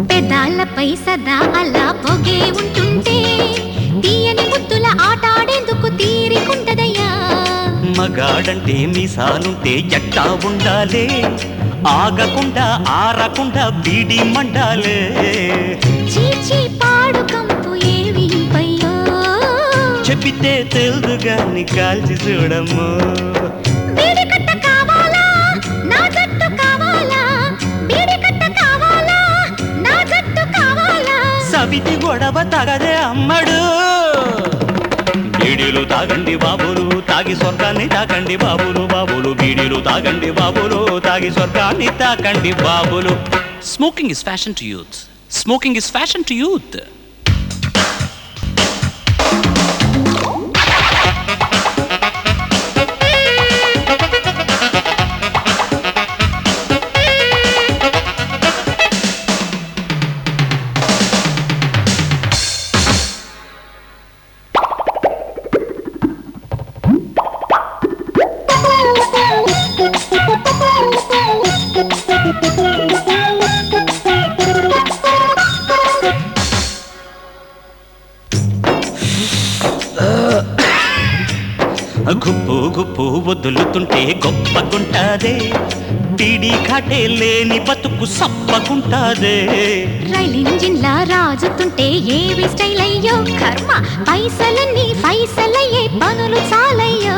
పెదాలపై సదా అలా పొగే ఉంటుంటే తీయని ముద్దుల ఆట ఆడేందుకు తీరికుంటదయ్యా మగాడంటే మీసాలుంటే ఎట్టా ఉండాలే ఆగకుండా ఆరకుండా బీడి మండాలే చీచి పాడు కంపు ఏవి పయ్యో చెప్పితే తెలుదు గాని కాల్చి చూడము బీడి కట్ట కావాలా నా జట్టు కావాలా బీడి కట్ట కావాలా నా జట్టు కావాలా సవితి గొడవ తగదే అమ్మడు బీడీలు తాగండి బాబులు తాగి స్వర్గాన్ని తాకండి బాబులు బాబులు బీడీలు తాగండి బాబులు తాగి స్వర్గాన్ని తాకండి బాబులు Smoking is fashion to youth. Smoking is fashion to youth. గుప్పు గుప్పు వదులుతుంటే గొప్పకుంటాదే టీడీ కాటే లేని బతుకు సప్పకుంటాదే రైల్ ఇంజిన్లా రాజుతుంటే ఏవి స్టైల్ అయ్యో కర్మ పైసలన్నీ ఫైసలయ్యే పనులు చాలయ్యో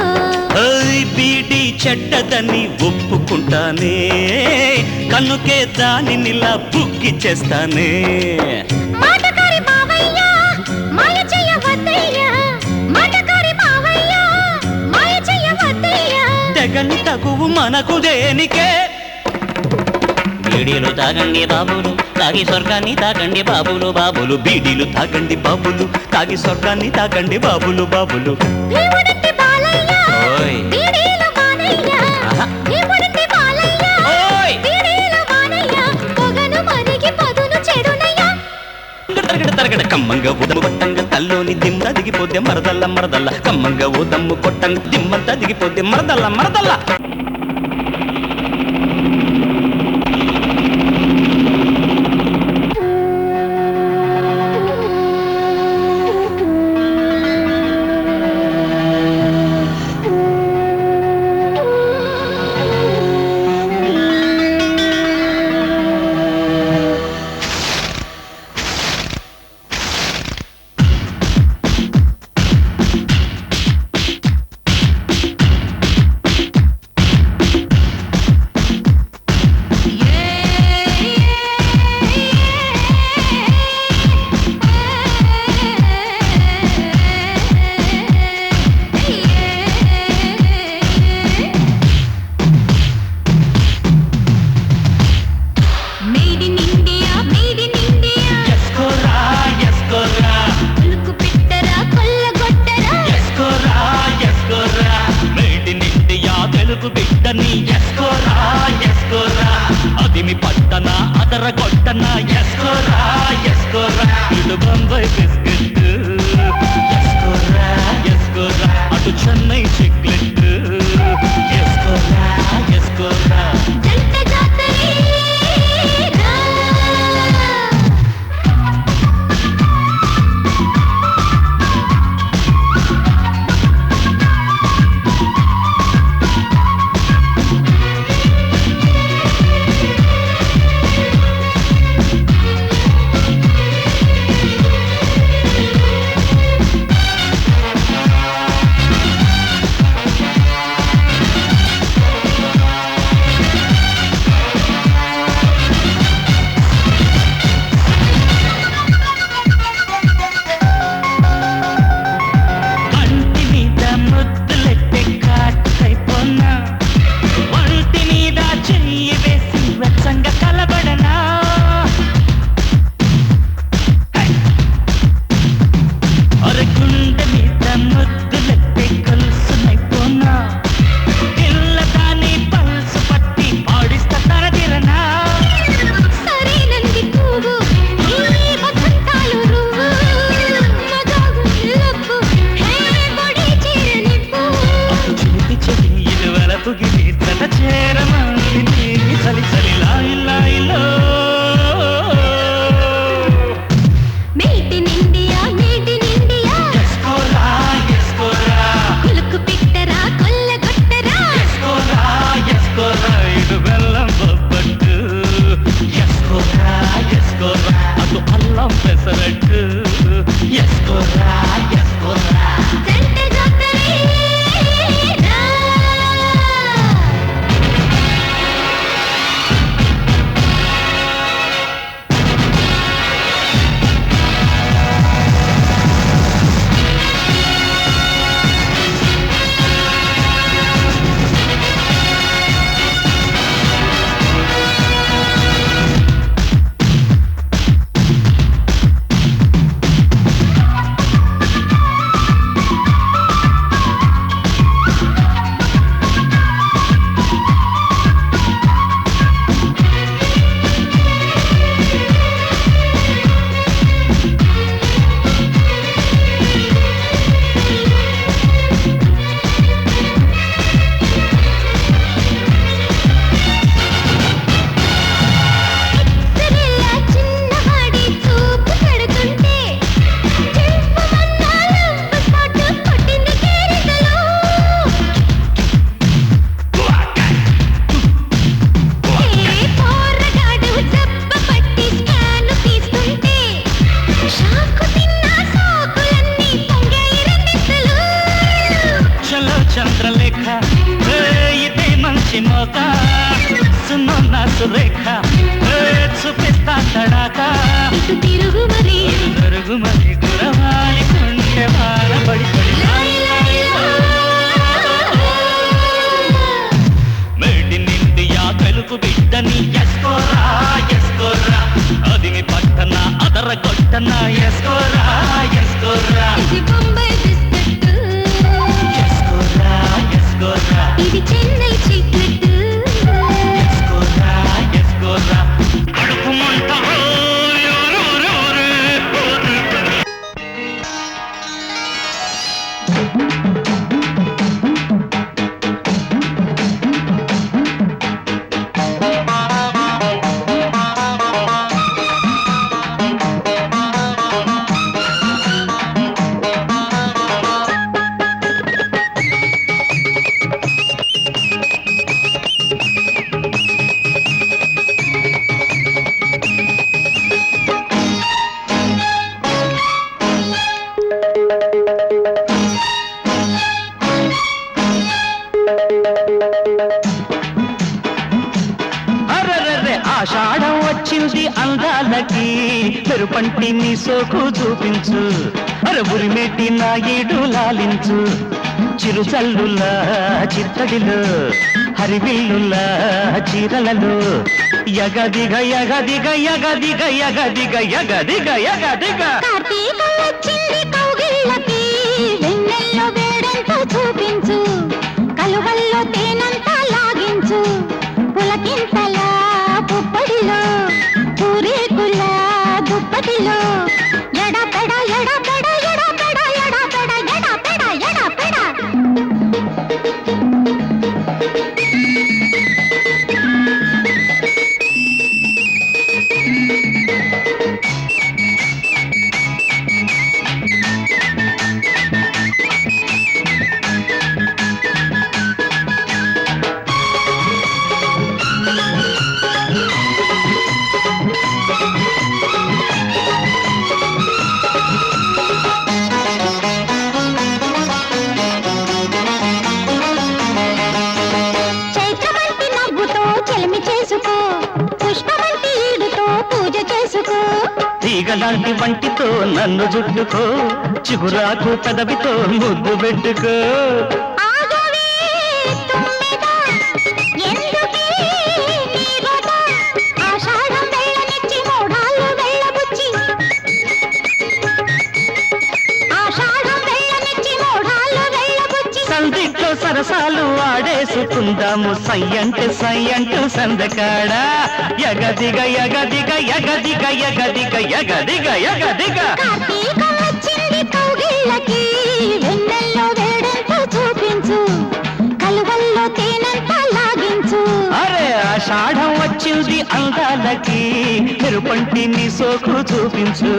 బీడీ చెడ్డదని ఒప్పుకుంటానే కన్నుకే దానినిలా బుక్కి చేస్తానే మాటకారి మావయ్య మాయ చెయ్యవద్దయ్య మాటకారి మావయ్య మాయ చెయ్యవద్దయ్య తెగని తగువు మనకు దేనికే బీడీలు తాగండి బాబులు తాగి స్వర్గాన్ని తాకండి బాబులు బాబులు బీడీలు తాగండి బాబులు తాగి స్వర్గాన్ని తాకండి బాబులు బాబులు భీముడంటి బాలయ్య ఓయ్. బీడీలు మానయ్య ఆహా. భీముడంటి బాలయ్య ఓయ్. బీడీలు మానయ్య పొగను మరిగి పదును చెడునయ్య తరగడ కమ్మంగా ఊదమ్ము కొట్టంగా తల్లోని దిమ్మ దిగిపోతే మరదల్ల మరదల్ల కమ్మంగా ఊదమ్ము కొట్టంగా దిమ్మంతా దిగిపోతే మరదల్ల మరదల్ల ఇటు బొంబాయి బిస్కెట్ ఎస్కోరా ఎస్కోరా అటు చెన్నై చిక్లెట్ ఎస్కోరా ఎస్కోరా జంట జాతరే రా. కంటి మీద ముద్దులెట్టే కాటైపోనా వంటి మీద చెయ్యి వేసి వెచ్చంగా కలబడనా అరగుండె మీద ముద్దులెట్టే కలుసునైపోనా పిల్లదాని పల్సు పట్టి పాడిస్తా తరదిరనా సరేనంది పువ్వు, ఈ వసంతాలు రువ్వు. మగాగుంది లవ్వు, హే బొడి చీరనివ్వు. చూపి చెవి ఇది వలపు గిరి తన చేరమంది నీకి చలి చలి లాయిలో మేటి నిండియా, మేటి నిండియా. ఎస్కోరా ఎస్కోరా కులుకు పెట్టరా, కొల్లగొట్టరా. ఎస్కోరా ఎస్కోరా ఇటు బెల్లం బొబ్బట్టు ఎస్కోరా ఎస్కోరా అటు అల్లం పెసరట్టు ఎస్కోరా ఎస్కోరా జంట జాతరే రా. ఎక్సరెల్లా చిన్నవాడి చూపు పడుతుంటే చెంపమన్నా లవ్వు స్పాట్ కొట్టింది కేరింతలో. ఏ పోరగాడు జబ్బ పట్టి స్కాన్ తీస్తుంటే షాకు తిన్న సోకులన్నీ పొంగాయి రెండింతలు. చలో చంద్రలేఖ ఇదే మంచి మోత సున్నో నా సురేఖ చూపిస్తా తడాక ఇటు తిరుగు మరి జరుగు మరి గురవాలి కుంటే బాల పడి పడి మేడి నిండియా తెలుగు బిడ్డని ఎస్కోరా ఎస్కోరా అదిని పట్టన అదర కొట్టన ఎస్కోరా ఎస్కోరా ఇది బొంబాయి బిస్కెట్, ఎస్కోరా ఎస్కోరా ఇది చెన్నై చిక్లెట్. ఎస్కోరా ఎస్కోరా అడుగు మంట ఆషాఢం వచ్చింది అందాలకి మెరుపంటి నీ సోకు చూపించు అరబురిమెట్టి నా ఏడు లాలించు చిరుచల్లులా చిత్తడిలో హరివిల్లులా చీరలలో యగదిగ యగదిగ యగదిగ యగదిగ యగదిగ యగదిగ కార్తీకం వచ్చింది కౌగిళ్ళకి వెన్నెల్లో వేడంతో చూపించు కలువల్లో తేనంతా లాగించు పులకింతలా పుప్పడిలో పూరేకుల దుప్పటిలో ఎడ తీగలాంటి వంటితో నన్ను జుట్టుకో చిగురాకు పెదవితో ముద్దు పెట్టుకో ఆగవే తుమ్మెద, ఎందుకే నీ గోత? ఆషాఢం వెళ్ళనిచ్చి మోఢాలు వెళ్ళబుచ్చి, ఆషాఢం వెళ్ళనిచ్చి మోఢాలు వెళ్ళబుచ్చి, సందిట్లో సరసాలు ఆడేసుకుందాము సయ్యంటే సయ్యంటూ సందకాడా ఎగదిగ ఎగదిగ ఎగదిగ ఎగదిగ ఎగదిగ ఎగదిగ కార్తీకం వచ్చింది కౌగిళ్ళకి, వెన్నెల్లో వేడెంతో చూపించు, కలువల్లో తేనంత లాగించు. అరే ఆషాఢం వచ్చింది అందాలకి మెరుపంటి నీ సోకు చూపించు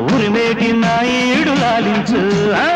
ఊరిమేటి నా ఏడు లాలించు ఆ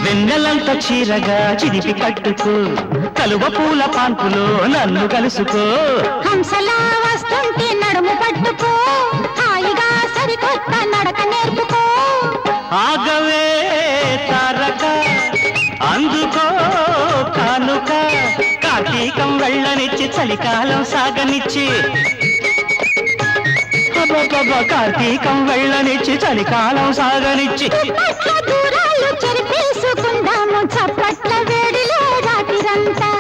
వెన్నెలంత చీరగా చిరిపి కట్టుకో కలువ పూల పాన్పులో నన్ను కలుసుకో హంసలా వస్తుంటే నడుము పట్టుకో, హాయిగా సరికొత్త నడక నేర్పుకో. ఆగవే తారక అందుకో కానుక కార్తీకం వెళ్ళనిచ్చి చలికాలం సాగనిచ్చి అబ్బబ్బబ్బ, కార్తీకం వెళ్ళనిచ్చి చలికాలం సాగనిచ్చి పట్ల దూరాలు చెరిపేసుకుందాము చప్పట్ల వేడిలో రాత్రిరంతా.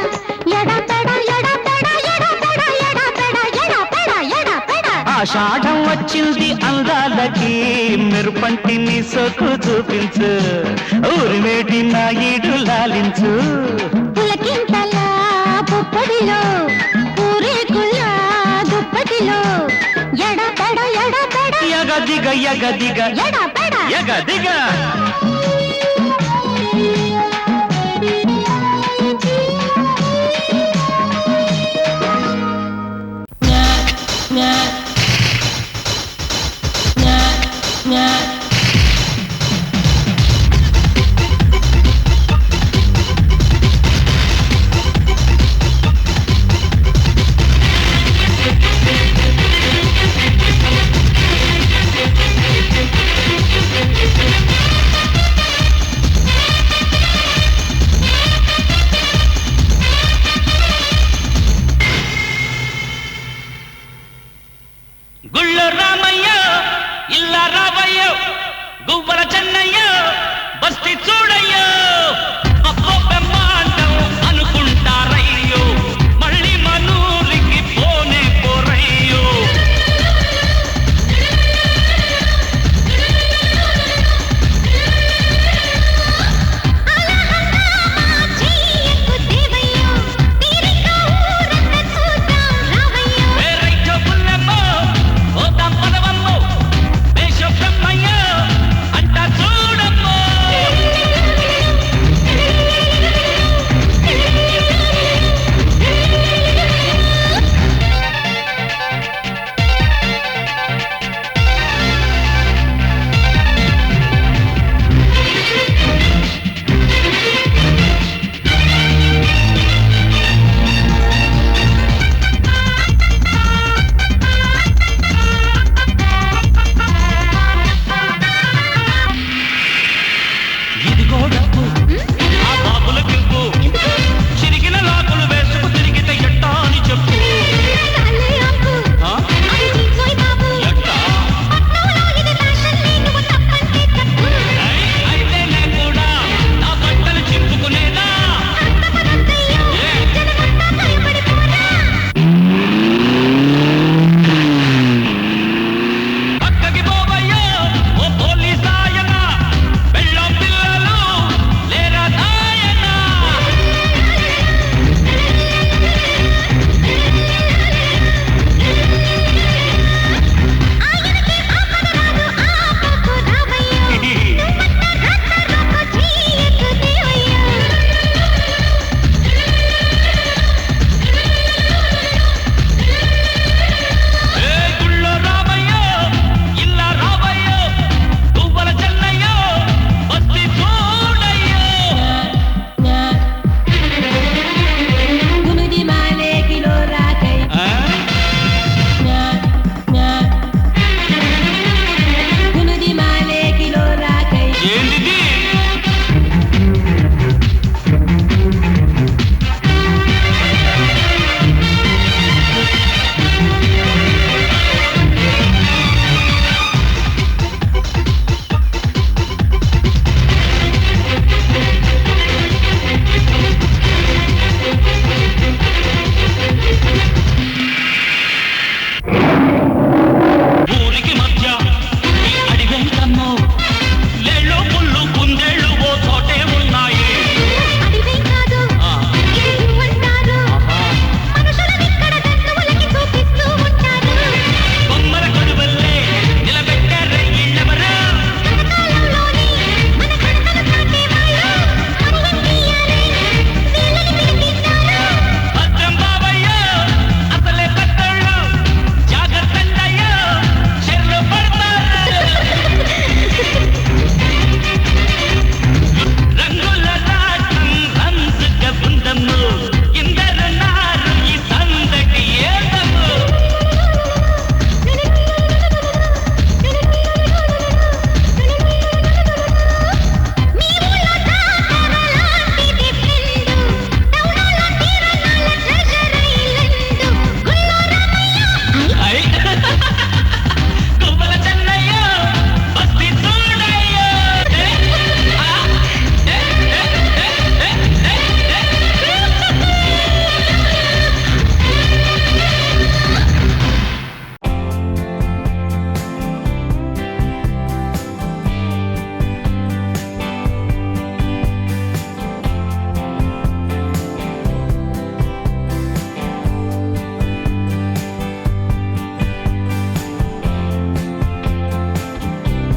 ఎడపెడ ఎడపెడ ఎడపెడ ఎడపెడ ఎడపెడ ఎడపెడ. ఆషాఢం వచ్చింది అందాలకి మెరుపంటి నీ సోకు చూపించు ఊరిమేటి నా ఈడు లాలించు పులకింతల పుప్పడిలో పూరేకుల దుప్పటిలో ఎడపెడ ఎడపెడ ఎగదిగ ఎగదిగ ఎడపెడ ఎగదిగ